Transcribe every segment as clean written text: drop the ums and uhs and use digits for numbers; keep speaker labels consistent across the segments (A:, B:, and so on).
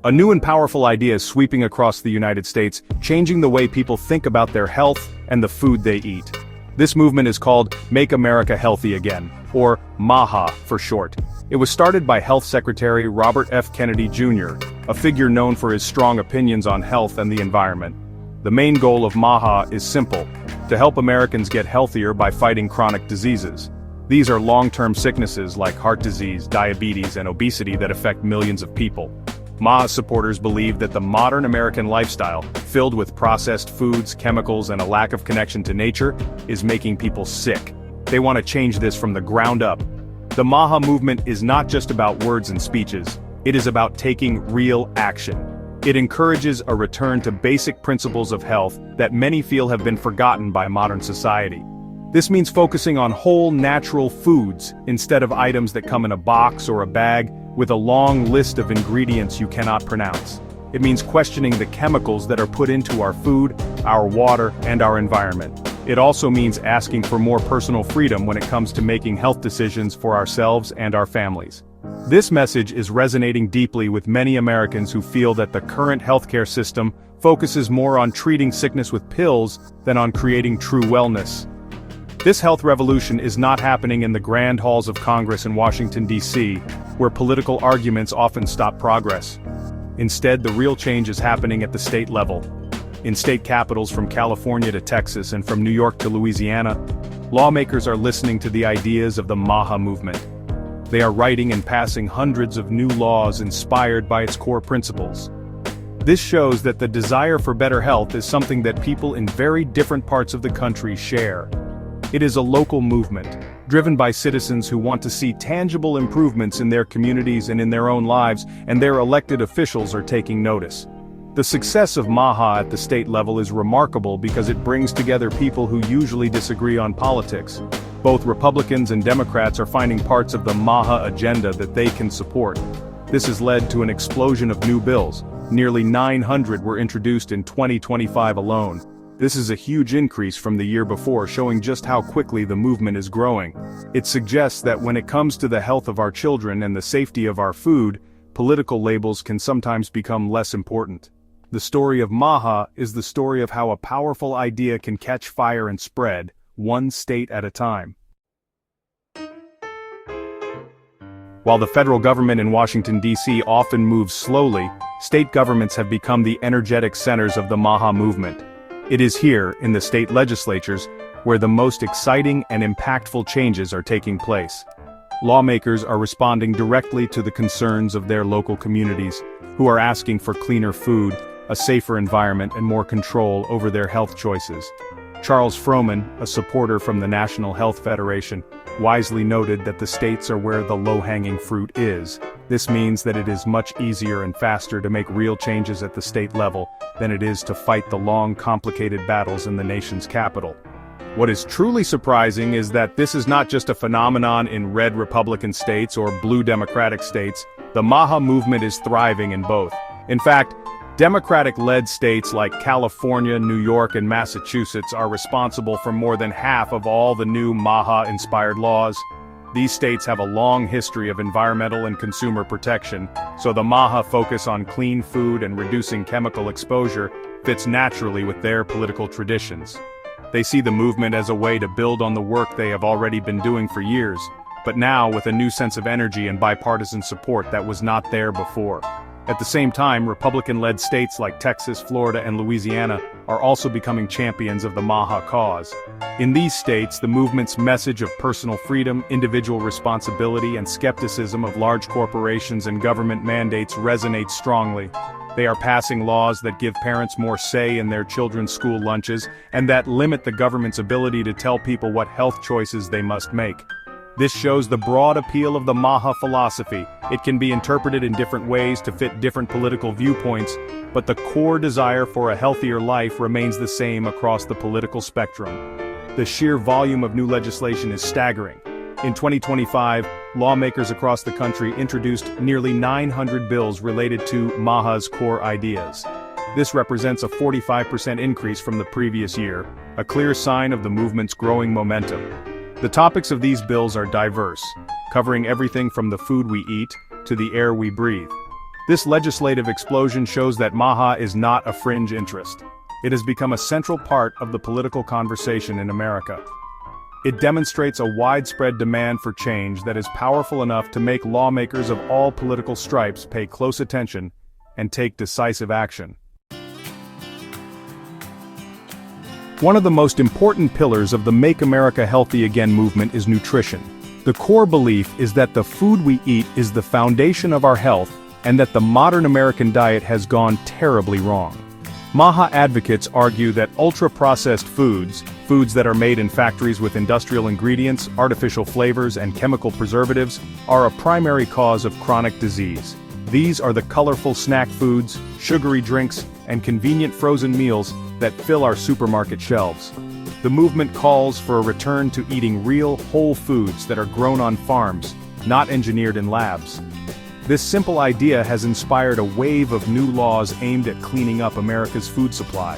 A: A new and powerful idea is sweeping across the United States, changing the way people think about their health and the food they eat. This movement is called Make America Healthy Again, or MAHA for short. It was started by Health Secretary Robert F. Kennedy Jr., a figure known for his strong opinions on health and the environment. The main goal of MAHA is simple: to help Americans get healthier by fighting chronic diseases. These are long-term sicknesses like heart disease, diabetes, and obesity that affect millions of people. MAHA supporters believe that the modern American lifestyle, filled with processed foods, chemicals, and a lack of connection to nature, is making people sick. They want to change this from the ground up. The MAHA movement is not just about words and speeches, it is about taking real action. It encourages a return to basic principles of health that many feel have been forgotten by modern society. This means focusing on whole, natural foods instead of items that come in a box or a bag with a long list of ingredients you cannot pronounce. It means questioning the chemicals that are put into our food, our water, and our environment. It also means asking for more personal freedom when it comes to making health decisions for ourselves and our families. This message is resonating deeply with many Americans who feel that the current healthcare system focuses more on treating sickness with pills than on creating true wellness. This health revolution is not happening in the grand halls of Congress in Washington, D.C., where political arguments often stop progress. Instead, the real change is happening at the state level. In state capitals from California to Texas and from New York to Louisiana, lawmakers are listening to the ideas of the MAHA movement. They are writing and passing hundreds of new laws inspired by its core principles. This shows that the desire for better health is something that people in very different parts of the country share. It is a local movement, driven by citizens who want to see tangible improvements in their communities and in their own lives, and their elected officials are taking notice. The success of MAHA at the state level is remarkable because it brings together people who usually disagree on politics. Both Republicans and Democrats are finding parts of the MAHA agenda that they can support. This has led to an explosion of new bills. Nearly 900 were introduced in 2025 alone. This is a huge increase from the year before, showing just how quickly the movement is growing. It suggests that when it comes to the health of our children and the safety of our food, political labels can sometimes become less important. The story of MAHA is the story of how a powerful idea can catch fire and spread, one state at a time. While the federal government in Washington, D.C. often moves slowly, state governments have become the energetic centers of the MAHA movement. It is here, in the state legislatures, where the most exciting and impactful changes are taking place. Lawmakers are responding directly to the concerns of their local communities, who are asking for cleaner food, a safer environment, and more control over their health choices. Charles Froman, a supporter from the National Health Federation, wisely noted that the states are where the low-hanging fruit is. This means that it is much easier and faster to make real changes at the state level than it is to fight the long, complicated battles in the nation's capital. What is truly surprising is that this is not just a phenomenon in red Republican states or blue Democratic states. The MAHA movement is thriving in both. In fact, Democratic-led states like California, New York, and Massachusetts are responsible for more than half of all the new MAHA-inspired laws. These states have a long history of environmental and consumer protection, so the MAHA focus on clean food and reducing chemical exposure fits naturally with their political traditions. They see the movement as a way to build on the work they have already been doing for years, but now with a new sense of energy and bipartisan support that was not there before. At the same time, Republican-led states like Texas, Florida, and Louisiana are also becoming champions of the MAHA cause. In these states, the movement's message of personal freedom, individual responsibility, and skepticism of large corporations and government mandates resonates strongly. They are passing laws that give parents more say in their children's school lunches, and that limit the government's ability to tell people what health choices they must make. This shows the broad appeal of the MAHA philosophy. It can be interpreted in different ways to fit different political viewpoints, but the core desire for a healthier life remains the same across the political spectrum. The sheer volume of new legislation is staggering. In 2025, lawmakers across the country introduced nearly 900 bills related to MAHA's core ideas. This represents a 45% increase from the previous year, a clear sign of the movement's growing momentum. The topics of these bills are diverse, covering everything from the food we eat to the air we breathe. This legislative explosion shows that MAHA is not a fringe interest. It has become a central part of the political conversation in America. It demonstrates a widespread demand for change that is powerful enough to make lawmakers of all political stripes pay close attention and take decisive action. One of the most important pillars of the Make America Healthy Again movement is nutrition. The core belief is that the food we eat is the foundation of our health, and that the modern American diet has gone terribly wrong. MAHA advocates argue that ultra-processed foods that are made in factories with industrial ingredients, artificial flavors, and chemical preservatives, are a primary cause of chronic disease. These are the colorful snack foods, sugary drinks, and convenient frozen meals that fill our supermarket shelves. The movement calls for a return to eating real, whole foods that are grown on farms, not engineered in labs. This simple idea has inspired a wave of new laws aimed at cleaning up America's food supply.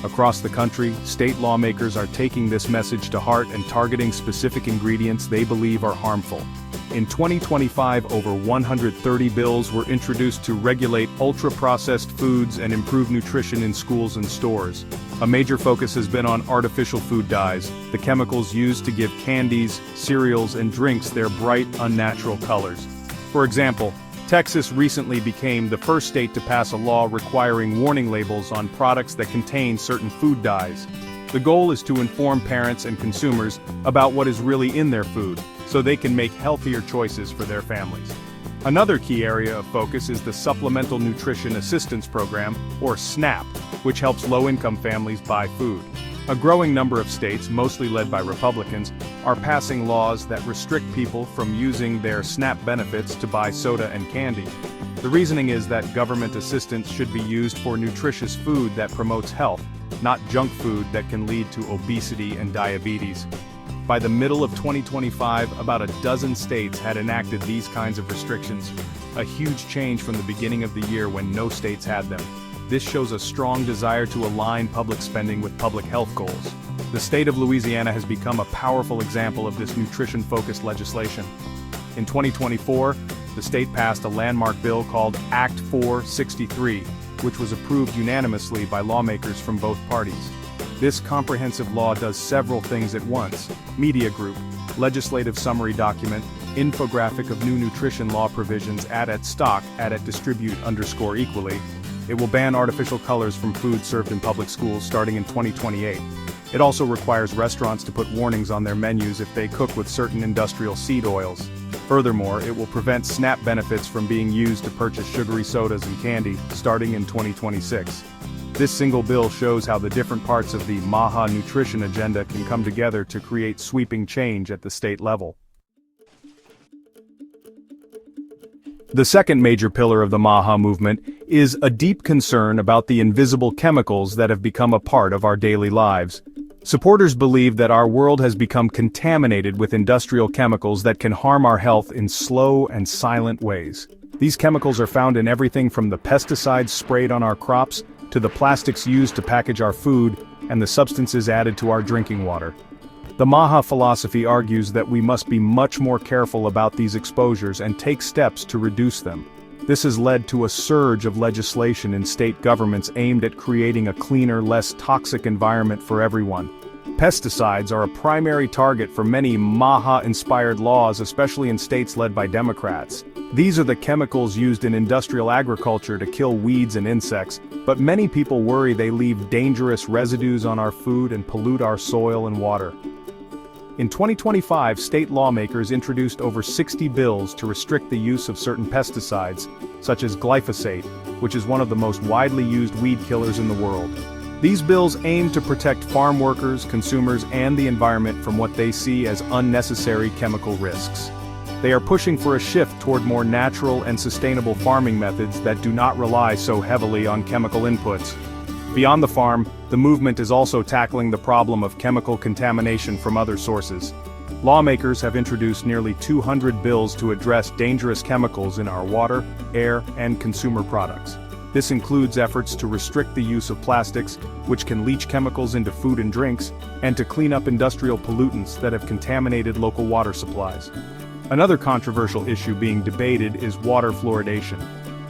A: Across the country, state lawmakers are taking this message to heart and targeting specific ingredients they believe are harmful. In 2025, over 130 bills were introduced to regulate ultra-processed foods and improve nutrition in schools and stores. A major focus has been on artificial food dyes, the chemicals used to give candies, cereals, and drinks their bright, unnatural colors. For example, Texas recently became the first state to pass a law requiring warning labels on products that contain certain food dyes. The goal is to inform parents and consumers about what is really in their food, so they can make healthier choices for their families. Another key area of focus is the Supplemental Nutrition Assistance Program, or SNAP, which helps low-income families buy food. A growing number of states, mostly led by Republicans, are passing laws that restrict people from using their SNAP benefits to buy soda and candy. The reasoning is that government assistance should be used for nutritious food that promotes health, not junk food that can lead to obesity and diabetes. By the middle of 2025, about a dozen states had enacted these kinds of restrictions, a huge change from the beginning of the year when no states had them. This shows a strong desire to align public spending with public health goals. The state of Louisiana has become a powerful example of this nutrition-focused legislation. In 2024, the state passed a landmark bill called Act 463, which was approved unanimously by lawmakers from both parties. This comprehensive law does several things at once: media group, legislative summary document, infographic of new nutrition law provisions, add at stock, add at distribute _equally. It will ban artificial colors from food served in public schools starting in 2028. It also requires restaurants to put warnings on their menus if they cook with certain industrial seed oils. Furthermore, it will prevent SNAP benefits from being used to purchase sugary sodas and candy, starting in 2026. This single bill shows how the different parts of the MAHA nutrition agenda can come together to create sweeping change at the state level. The second major pillar of the MAHA movement is a deep concern about the invisible chemicals that have become a part of our daily lives. Supporters believe that our world has become contaminated with industrial chemicals that can harm our health in slow and silent ways. These chemicals are found in everything from the pesticides sprayed on our crops to the plastics used to package our food and the substances added to our drinking water. The MAHA philosophy argues that we must be much more careful about these exposures and take steps to reduce them. This has led to a surge of legislation in state governments aimed at creating a cleaner, less toxic environment for everyone. Pesticides are a primary target for many MAHA-inspired laws, especially in states led by Democrats. These are the chemicals used in industrial agriculture to kill weeds and insects, but many people worry they leave dangerous residues on our food and pollute our soil and water. In 2025, state lawmakers introduced over 60 bills to restrict the use of certain pesticides, such as glyphosate, which is one of the most widely used weed killers in the world. These bills aim to protect farm workers, consumers, and the environment from what they see as unnecessary chemical risks. They are pushing for a shift toward more natural and sustainable farming methods that do not rely so heavily on chemical inputs. Beyond the farm, the movement is also tackling the problem of chemical contamination from other sources. Lawmakers have introduced nearly 200 bills to address dangerous chemicals in our water, air, and consumer products. This includes efforts to restrict the use of plastics, which can leach chemicals into food and drinks, and to clean up industrial pollutants that have contaminated local water supplies. Another controversial issue being debated is water fluoridation.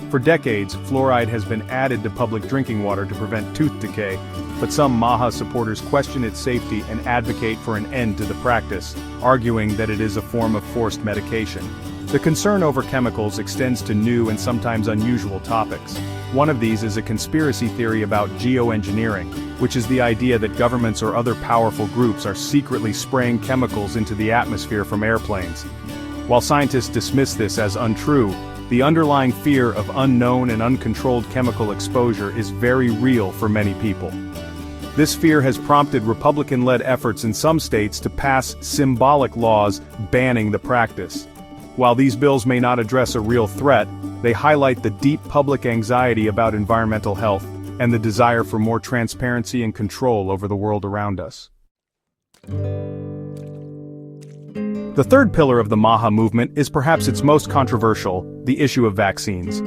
A: For decades, fluoride has been added to public drinking water to prevent tooth decay, but some MAHA supporters question its safety and advocate for an end to the practice, arguing that it is a form of forced medication. The concern over chemicals extends to new and sometimes unusual topics. One of these is a conspiracy theory about geoengineering, which is the idea that governments or other powerful groups are secretly spraying chemicals into the atmosphere from airplanes. While scientists dismiss this as untrue, the underlying fear of unknown and uncontrolled chemical exposure is very real for many people. This fear has prompted Republican-led efforts in some states to pass symbolic laws banning the practice. While these bills may not address a real threat, they highlight the deep public anxiety about environmental health and the desire for more transparency and control over the world around us. The third pillar of the MAHA movement is perhaps its most controversial, the issue of vaccines.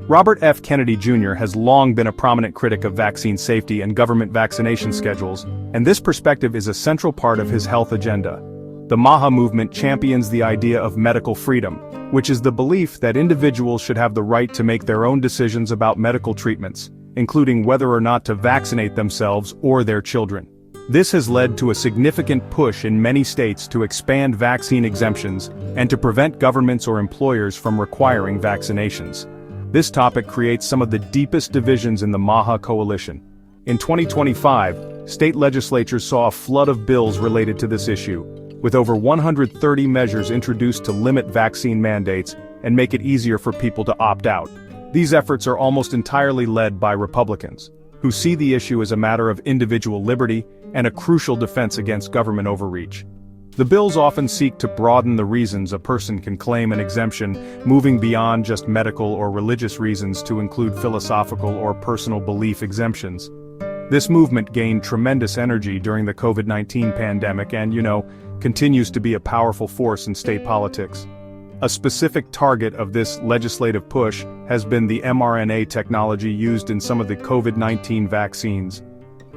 A: Robert F. Kennedy Jr. has long been a prominent critic of vaccine safety and government vaccination schedules, and this perspective is a central part of his health agenda. The MAHA movement champions the idea of medical freedom, which is the belief that individuals should have the right to make their own decisions about medical treatments, including whether or not to vaccinate themselves or their children. This has led to a significant push in many states to expand vaccine exemptions and to prevent governments or employers from requiring vaccinations. This topic creates some of the deepest divisions in the MAHA coalition. In 2025, state legislatures saw a flood of bills related to this issue, with over 130 measures introduced to limit vaccine mandates and make it easier for people to opt out. These efforts are almost entirely led by Republicans, who see the issue as a matter of individual liberty and a crucial defense against government overreach. The bills often seek to broaden the reasons a person can claim an exemption, moving beyond just medical or religious reasons to include philosophical or personal belief exemptions. This movement gained tremendous energy during the COVID-19 pandemic and, continues to be a powerful force in state politics. A specific target of this legislative push has been the mRNA technology used in some of the COVID-19 vaccines.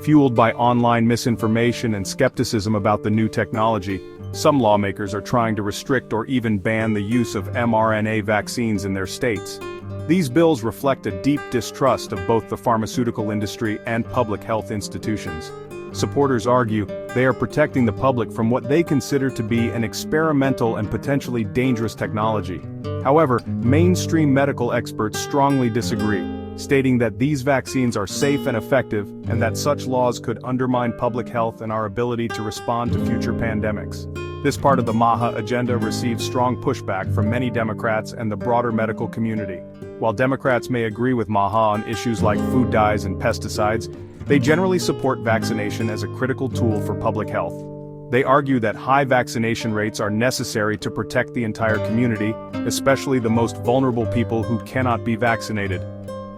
A: Fueled by online misinformation and skepticism about the new technology, some lawmakers are trying to restrict or even ban the use of mRNA vaccines in their states. These bills reflect a deep distrust of both the pharmaceutical industry and public health institutions. Supporters argue they are protecting the public from what they consider to be an experimental and potentially dangerous technology. However, mainstream medical experts strongly disagree, stating that these vaccines are safe and effective and that such laws could undermine public health and our ability to respond to future pandemics. This part of the MAHA agenda receives strong pushback from many Democrats and the broader medical community. While Democrats may agree with MAHA on issues like food dyes and pesticides, they generally support vaccination as a critical tool for public health. They argue that high vaccination rates are necessary to protect the entire community, especially the most vulnerable people who cannot be vaccinated.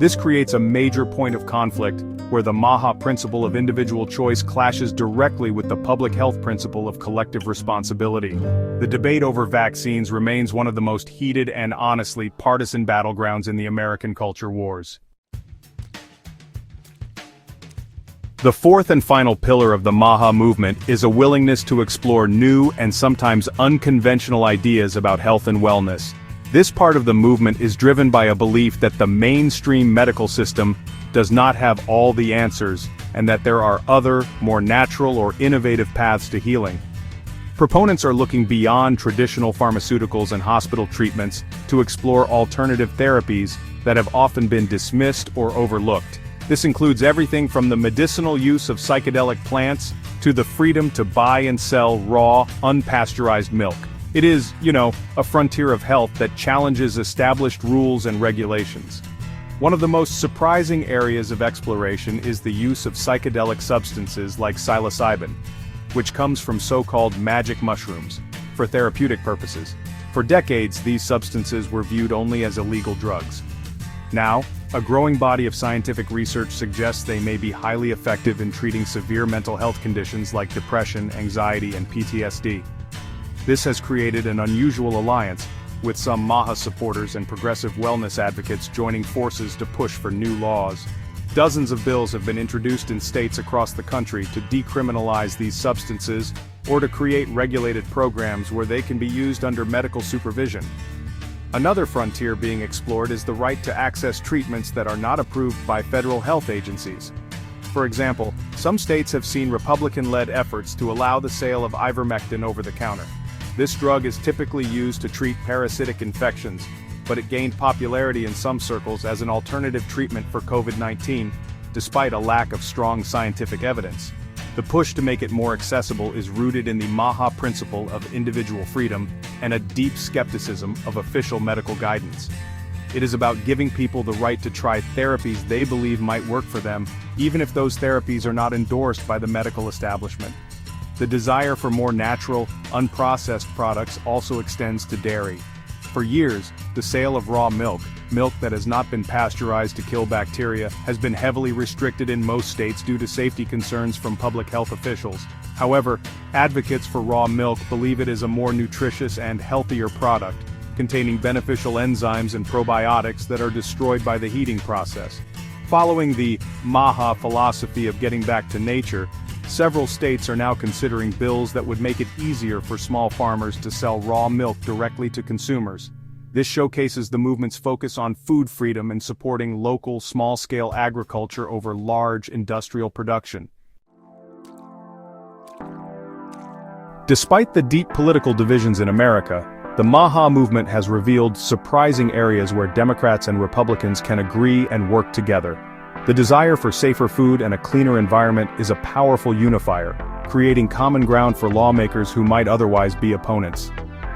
A: This creates a major point of conflict, where the MAHA principle of individual choice clashes directly with the public health principle of collective responsibility. The debate over vaccines remains one of the most heated and honestly partisan battlegrounds in the American culture wars. The fourth and final pillar of the MAHA movement is a willingness to explore new and sometimes unconventional ideas about health and wellness. This part of the movement is driven by a belief that the mainstream medical system does not have all the answers, and that there are other, more natural or innovative paths to healing. Proponents are looking beyond traditional pharmaceuticals and hospital treatments to explore alternative therapies that have often been dismissed or overlooked. This includes everything from the medicinal use of psychedelic plants to the freedom to buy and sell raw, unpasteurized milk. It is, a frontier of health that challenges established rules and regulations. One of the most surprising areas of exploration is the use of psychedelic substances like psilocybin, which comes from so-called magic mushrooms, for therapeutic purposes. For decades, these substances were viewed only as illegal drugs. Now, a growing body of scientific research suggests they may be highly effective in treating severe mental health conditions like depression, anxiety, and PTSD. This has created an unusual alliance, with some MAHA supporters and progressive wellness advocates joining forces to push for new laws. Dozens of bills have been introduced in states across the country to decriminalize these substances or to create regulated programs where they can be used under medical supervision. Another frontier being explored is the right to access treatments that are not approved by federal health agencies. For example, some states have seen Republican-led efforts to allow the sale of ivermectin over the counter. This drug is typically used to treat parasitic infections, but it gained popularity in some circles as an alternative treatment for COVID-19, despite a lack of strong scientific evidence. The push to make it more accessible is rooted in the MAHA principle of individual freedom and a deep skepticism of official medical guidance. It is about giving people the right to try therapies they believe might work for them, even if those therapies are not endorsed by the medical establishment. The desire for more natural, unprocessed products also extends to dairy. For years, the sale of raw milk that has not been pasteurized to kill bacteria, has been heavily restricted in most states due to safety concerns from public health officials. However, advocates for raw milk believe it is a more nutritious and healthier product, containing beneficial enzymes and probiotics that are destroyed by the heating process. Following the MAHA philosophy of getting back to nature, several states are now considering bills that would make it easier for small farmers to sell raw milk directly to consumers. This showcases the movement's focus on food freedom and supporting local, small-scale agriculture over large industrial production. Despite the deep political divisions in America, the MAHA movement has revealed surprising areas where Democrats and Republicans can agree and work together. The desire for safer food and a cleaner environment is a powerful unifier, creating common ground for lawmakers who might otherwise be opponents.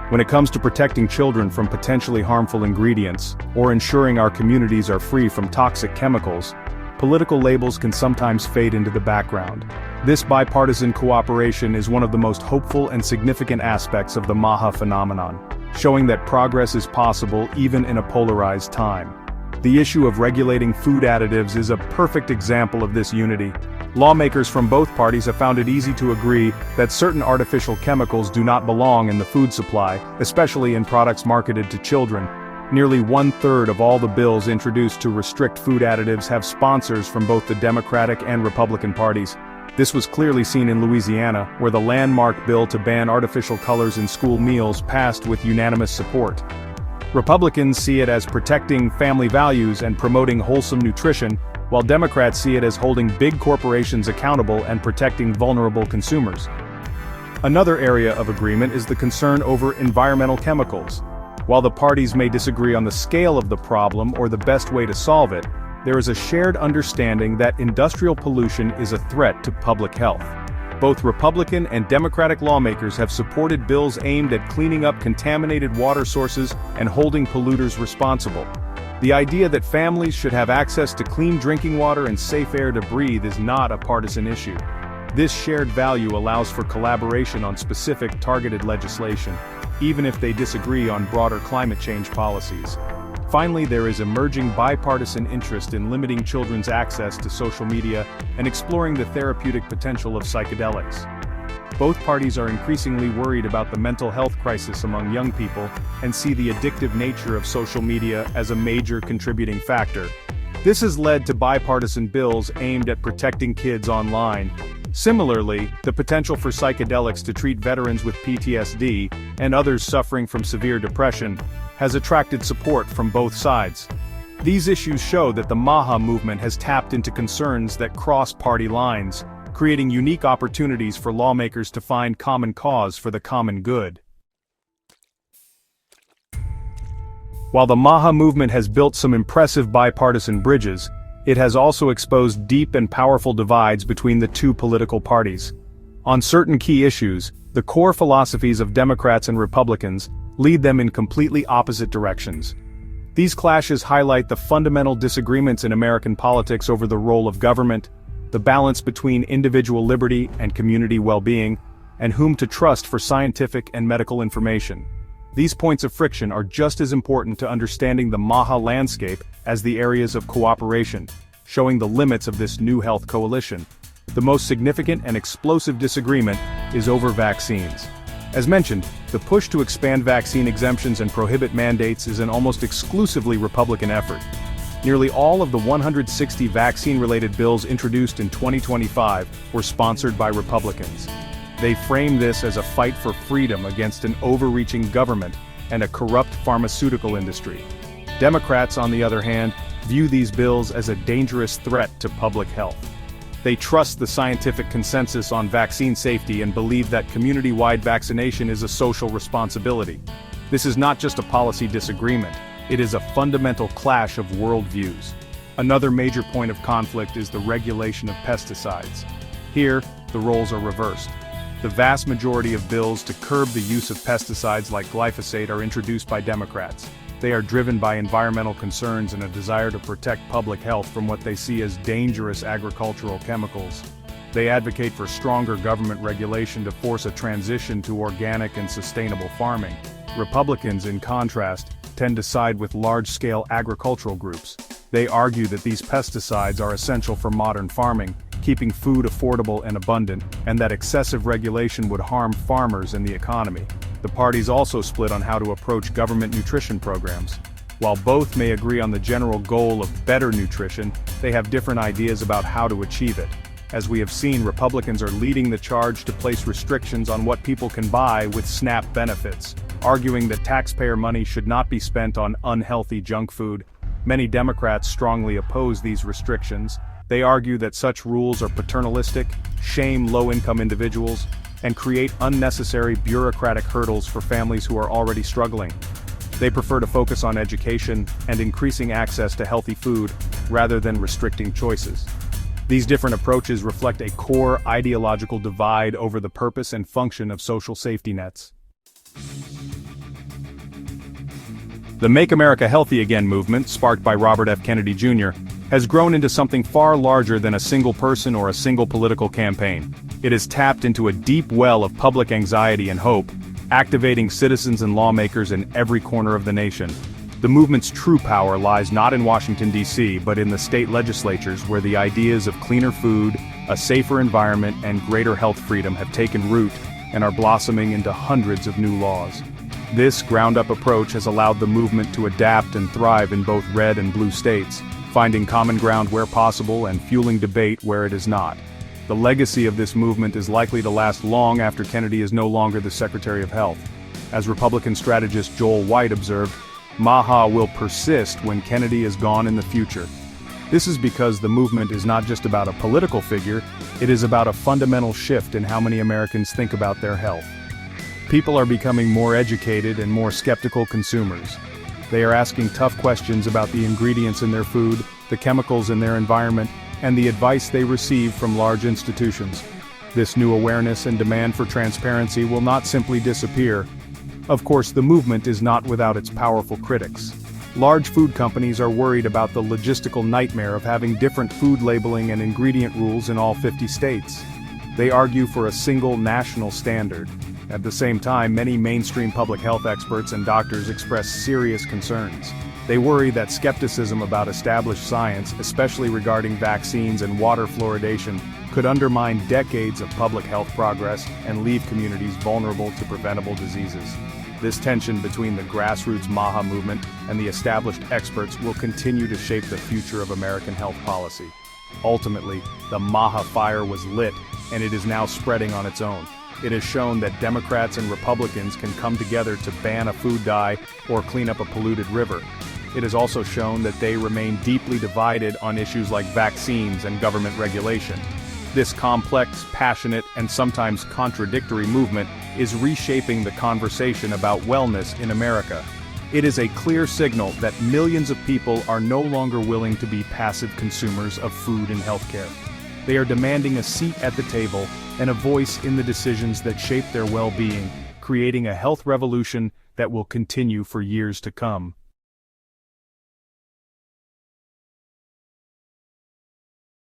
A: When it comes to protecting children from potentially harmful ingredients, or ensuring our communities are free from toxic chemicals, political labels can sometimes fade into the background. This bipartisan cooperation is one of the most hopeful and significant aspects of the MAHA phenomenon, showing that progress is possible even in a polarized time. The issue of regulating food additives is a perfect example of this unity. Lawmakers from both parties have found it easy to agree that certain artificial chemicals do not belong in the food supply, especially in products marketed to children. Nearly 1/3 of all the bills introduced to restrict food additives have sponsors from both the Democratic and Republican parties. This was clearly seen in Louisiana, where the landmark bill to ban artificial colors in school meals passed with unanimous support. Republicans see it as protecting family values and promoting wholesome nutrition, while Democrats see it as holding big corporations accountable and protecting vulnerable consumers. Another area of agreement is the concern over environmental chemicals. While the parties may disagree on the scale of the problem or the best way to solve it, there is a shared understanding that industrial pollution is a threat to public health. Both Republican and Democratic lawmakers have supported bills aimed at cleaning up contaminated water sources and holding polluters responsible. The idea that families should have access to clean drinking water and safe air to breathe is not a partisan issue. This shared value allows for collaboration on specific targeted legislation, even if they disagree on broader climate change policies. Finally, there is emerging bipartisan interest in limiting children's access to social media and exploring the therapeutic potential of psychedelics. Both parties are increasingly worried about the mental health crisis among young people and see the addictive nature of social media as a major contributing factor. This has led to bipartisan bills aimed at protecting kids online. Similarly, the potential for psychedelics to treat veterans with PTSD and others suffering from severe depression has attracted support from both sides. These issues show that the MAHA movement has tapped into concerns that cross party lines, creating unique opportunities for lawmakers to find common cause for the common good. While the MAHA movement has built some impressive bipartisan bridges, it has also exposed deep and powerful divides between the two political parties. On certain key issues, the core philosophies of Democrats and Republicans lead them in completely opposite directions. These clashes highlight the fundamental disagreements in American politics over the role of government, the balance between individual liberty and community well-being, and whom to trust for scientific and medical information. These points of friction are just as important to understanding the MAHA landscape as the areas of cooperation, showing the limits of this new health coalition. The most significant and explosive disagreement is over vaccines. As mentioned, the push to expand vaccine exemptions and prohibit mandates is an almost exclusively Republican effort. Nearly all of the 160 vaccine-related bills introduced in 2025 were sponsored by Republicans. They frame this as a fight for freedom against an overreaching government, and a corrupt pharmaceutical industry. Democrats, on the other hand, view these bills as a dangerous threat to public health. They trust the scientific consensus on vaccine safety and believe that community-wide vaccination is a social responsibility. This is not just a policy disagreement, it is a fundamental clash of worldviews. Another major point of conflict is the regulation of pesticides. Here, the roles are reversed. The vast majority of bills to curb the use of pesticides like glyphosate are introduced by Democrats. They are driven by environmental concerns and a desire to protect public health from what they see as dangerous agricultural chemicals. They advocate for stronger government regulation to force a transition to organic and sustainable farming. Republicans, in contrast, tend to side with large-scale agricultural groups. They argue that these pesticides are essential for modern farming, keeping food affordable and abundant, and that excessive regulation would harm farmers and the economy. The parties also split on how to approach government nutrition programs. While both may agree on the general goal of better nutrition, they have different ideas about how to achieve it. As we have seen, Republicans are leading the charge to place restrictions on what people can buy with SNAP benefits, arguing that taxpayer money should not be spent on unhealthy junk food. Many Democrats strongly oppose these restrictions. They argue that such rules are paternalistic, shame low-income individuals, and create unnecessary bureaucratic hurdles for families who are already struggling. They prefer to focus on education and increasing access to healthy food, rather than restricting choices. These different approaches reflect a core ideological divide over the purpose and function of social safety nets. The Make America Healthy Again movement, sparked by Robert F. Kennedy Jr., has grown into something far larger than a single person or a single political campaign. It has tapped into a deep well of public anxiety and hope, activating citizens and lawmakers in every corner of the nation. The movement's true power lies not in Washington, D.C., but in the state legislatures, where the ideas of cleaner food, a safer environment, and greater health freedom have taken root and are blossoming into hundreds of new laws. This ground-up approach has allowed the movement to adapt and thrive in both red and blue states, finding common ground where possible and fueling debate where it is not. The legacy of this movement is likely to last long after Kennedy is no longer the Secretary of Health. As Republican strategist Joel White observed, MAHA will persist when Kennedy is gone in the future. This is because the movement is not just about a political figure, it is about a fundamental shift in how many Americans think about their health. People are becoming more educated and more skeptical consumers. They are asking tough questions about the ingredients in their food, the chemicals in their environment, and the advice they receive from large institutions. This new awareness and demand for transparency will not simply disappear. Of course, the movement is not without its powerful critics. Large food companies are worried about the logistical nightmare of having different food labeling and ingredient rules in all 50 states. They argue for a single national standard. At the same time, many mainstream public health experts and doctors express serious concerns. They worry that skepticism about established science, especially regarding vaccines and water fluoridation, could undermine decades of public health progress and leave communities vulnerable to preventable diseases. This tension between the grassroots MAHA movement and the established experts will continue to shape the future of American health policy. Ultimately, the MAHA fire was lit, and it is now spreading on its own. It has shown that Democrats and Republicans can come together to ban a food dye or clean up a polluted river. It has also shown that they remain deeply divided on issues like vaccines and government regulation. This complex, passionate, and sometimes contradictory movement is reshaping the conversation about wellness in America. It is a clear signal that millions of people are no longer willing to be passive consumers of food and healthcare. They are demanding a seat at the table and a voice in the decisions that shape their well-being, creating a health revolution that will continue for years to come.